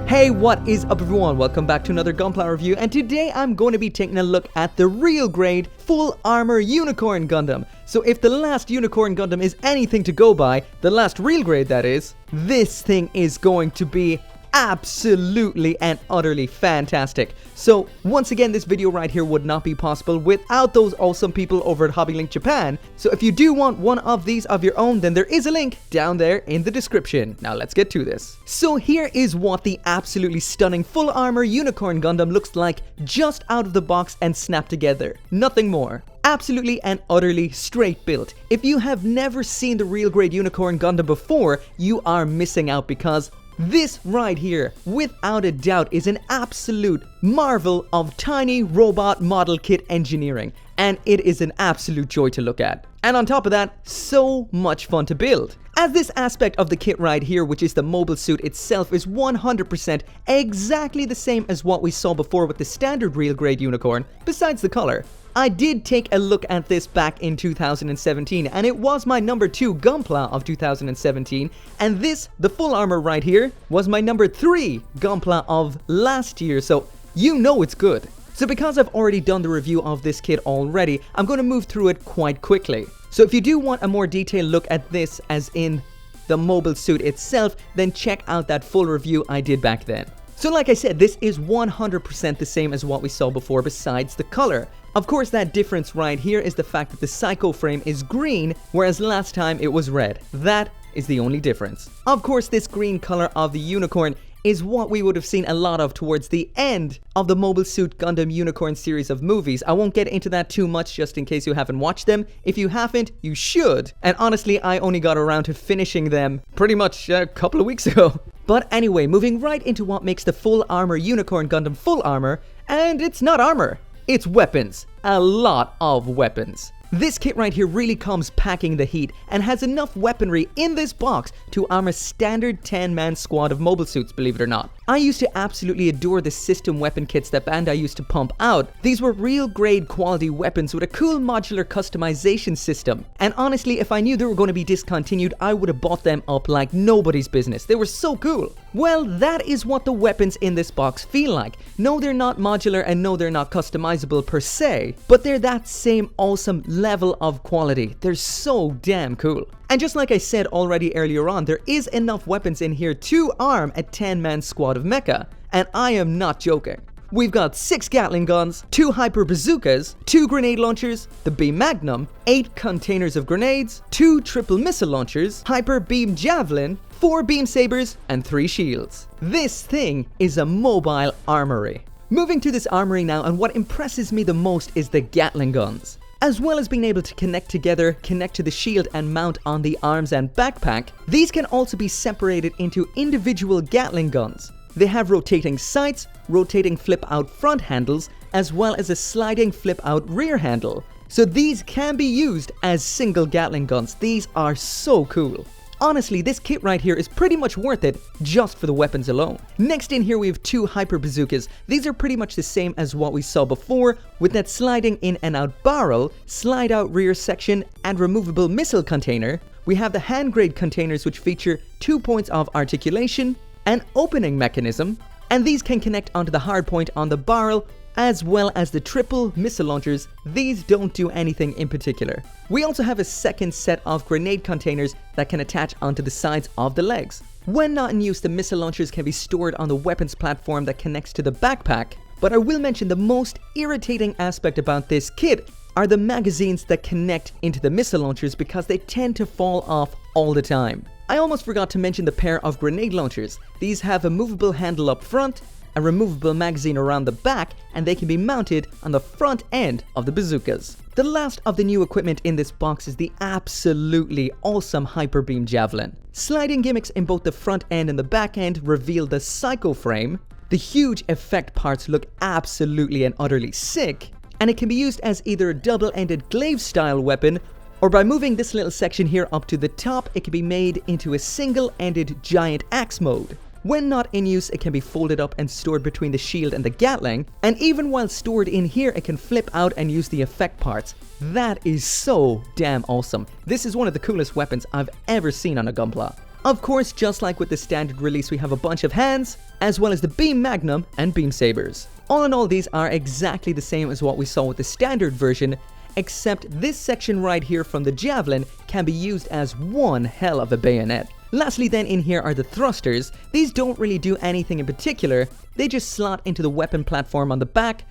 Hey, what is up everyone? Welcome back to another Gunpla review, and today I'm going to be taking a look at the real grade full armor unicorn Gundam. So if the last unicorn Gundam is anything to go by, the last real grade that is, this thing is going to be absolutely and utterly fantastic. So once again, this video right here would not be possible without those awesome people over at Hobbylink Japan. So if you do want one of these of your own, then there is a link down there in the description. Now let's get to this. So here is what the absolutely stunning full armor unicorn Gundam looks like just out of the box and snapped together. Nothing more. Absolutely and utterly straight built. If you have never seen the real grade unicorn Gundam before, you are missing out, because this right here, without a doubt, is an absolute marvel of tiny robot model kit engineering, and it is an absolute joy to look at. And on top of that, so much fun to build. As this aspect of the kit right here, which is the mobile suit itself, is 100% exactly the same as what we saw before with the standard real grade unicorn, besides the color. I did take a look at this back in 2017, and it was my number 2 Gunpla of 2017, and this, the full armor right here, was my number 3 Gunpla of last year, so you know it's good. So because I've already done the review of this kit already, I'm going to move through it quite quickly. So if you do want a more detailed look at this, as in the mobile suit itself, then check out that full review I did back then. So like I said, this is 100% the same as what we saw before, besides the color. Of course, that difference right here is the fact that the psycho frame is green, whereas last time it was red. That is the only difference. Of course, this green color of the unicorn is what we would have seen a lot of towards the end of the Mobile Suit Gundam Unicorn series of movies. I won't get into that too much just in case you haven't watched them. If you haven't, you should. And honestly, I only got around to finishing them pretty much a couple of weeks ago. But anyway, moving right into what makes the full armor unicorn Gundam full armor, and it's not armor. It's weapons. A lot of weapons. This kit right here really comes packing the heat and has enough weaponry in this box to arm a standard 10-man squad of mobile suits, believe it or not. I used to absolutely adore the system weapon kits that Bandai used to pump out. These were real grade quality weapons with a cool modular customization system. And honestly, if I knew they were going to be discontinued, I would have bought them up like nobody's business. They were so cool. Well, that is what the weapons in this box feel like. No, they're not modular, and no, they're not customizable per se, but they're that same awesome level of quality. They're so damn cool. And just like I said already earlier on, there is enough weapons in here to arm a 10-man squad of mecha, and I am not joking. We've got 6 Gatling Guns, 2 Hyper Bazookas, 2 grenade launchers, the Beam Magnum, 8 containers of grenades, 2 triple missile launchers, Hyper Beam Javelin, 4 Beam Sabers, and 3 shields. This thing is a mobile armory. Moving to this armory now, and what impresses me the most is the Gatling Guns. As well as being able to connect together, connect to the shield and mount on the arms and backpack, these can also be separated into individual Gatling Guns. They have rotating sights, rotating flip-out front handles, as well as a sliding flip-out rear handle. So these can be used as single Gatling Guns. These are so cool. Honestly, this kit right here is pretty much worth it just for the weapons alone. Next in here we have 2 Hyper Bazookas. These are pretty much the same as what we saw before, with that sliding in and out barrel, slide out rear section, and removable missile container. We have the hand grade containers, which feature 2 points of articulation, an opening mechanism, and these can connect onto the hard point on the barrel, as well as the triple missile launchers. These don't do anything in particular. We also have a second set of grenade containers that can attach onto the sides of the legs. When not in use, the missile launchers can be stored on the weapons platform that connects to the backpack. But I will mention the most irritating aspect about this kit are the magazines that connect into the missile launchers, because they tend to fall off all the time. I almost forgot to mention the pair of grenade launchers. These have a movable handle up front, a removable magazine around the back, and they can be mounted on the front end of the bazookas. The last of the new equipment in this box is the absolutely awesome Hyper Beam Javelin. Sliding gimmicks in both the front end and the back end reveal the psycho frame. The huge effect parts look absolutely and utterly sick, and it can be used as either a double-ended glaive style weapon, or by moving this little section here up to the top, it can be made into a single-ended giant axe mode. When not in use, it can be folded up and stored between the shield and the Gatling, and even while stored in here, it can flip out and use the effect parts. That is so damn awesome. This is one of the coolest weapons I've ever seen on a Gunpla. Of course, just like with the standard release, we have a bunch of hands, as well as the Beam Magnum and Beam Sabers. All in all, these are exactly the same as what we saw with the standard version, except this section right here from the Javelin can be used as one hell of a bayonet. Lastly then, in here are the thrusters. These don't really do anything in particular, they just slot into the weapon platform on the back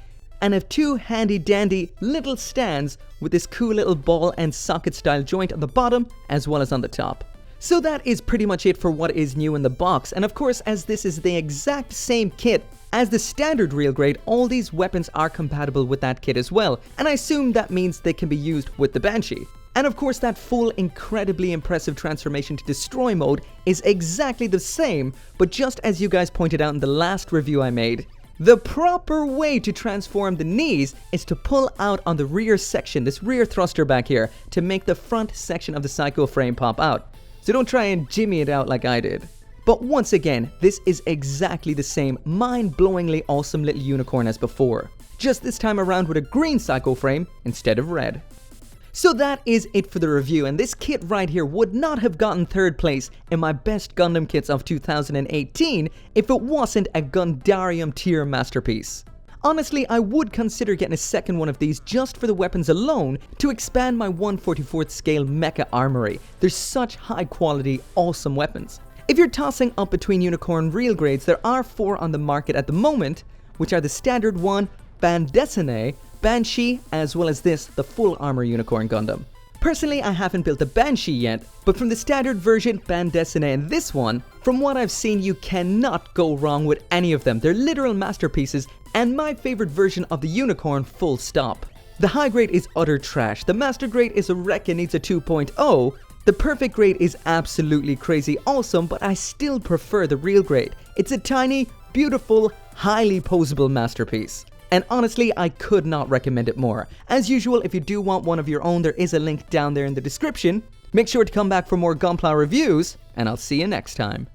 and have two handy dandy little stands with this cool little ball and socket style joint on the bottom as well as on the top. So that is pretty much it for what is new in the box, and of course, as this is the exact same kit as the standard real grade, all these weapons are compatible with that kit as well, and I assume that means they can be used with the Banshee. And of course, that full incredibly impressive transformation to destroy mode is exactly the same, but just as you guys pointed out in the last review I made, the proper way to transform the knees is to pull out on the rear section, this rear thruster back here, to make the front section of the Psycho frame pop out. So don't try and jimmy it out like I did. But once again, this is exactly the same mind-blowingly awesome little unicorn as before, just this time around with a green Psycho frame instead of red. So that is it for the review, and this kit right here would not have gotten third place in my best Gundam kits of 2018 if it wasn't a Gundarium tier masterpiece. Honestly, I would consider getting a second one of these just for the weapons alone to expand my 1/44th scale mecha armory. They're such high quality, awesome weapons. If you're tossing up between unicorn real grades, there are 4 on the market at the moment, which are the standard one, Bandai, Banshee, as well as this, the Fullarmor Unicorn Gundam. Personally, I haven't built a Banshee yet, but from the standard version, Bandai, and this one, from what I've seen, you cannot go wrong with any of them. They're literal masterpieces, and my favorite version of the unicorn, full stop. The high grade is utter trash, the master grade is a wreck and needs a 2.0, the perfect grade is absolutely crazy awesome, but I still prefer the real grade. It's a tiny, beautiful, highly posable masterpiece. And honestly, I could not recommend it more. As usual, if you do want one of your own, there is a link down there in the description. Make sure to come back for more Gunpla reviews, and I'll see you next time.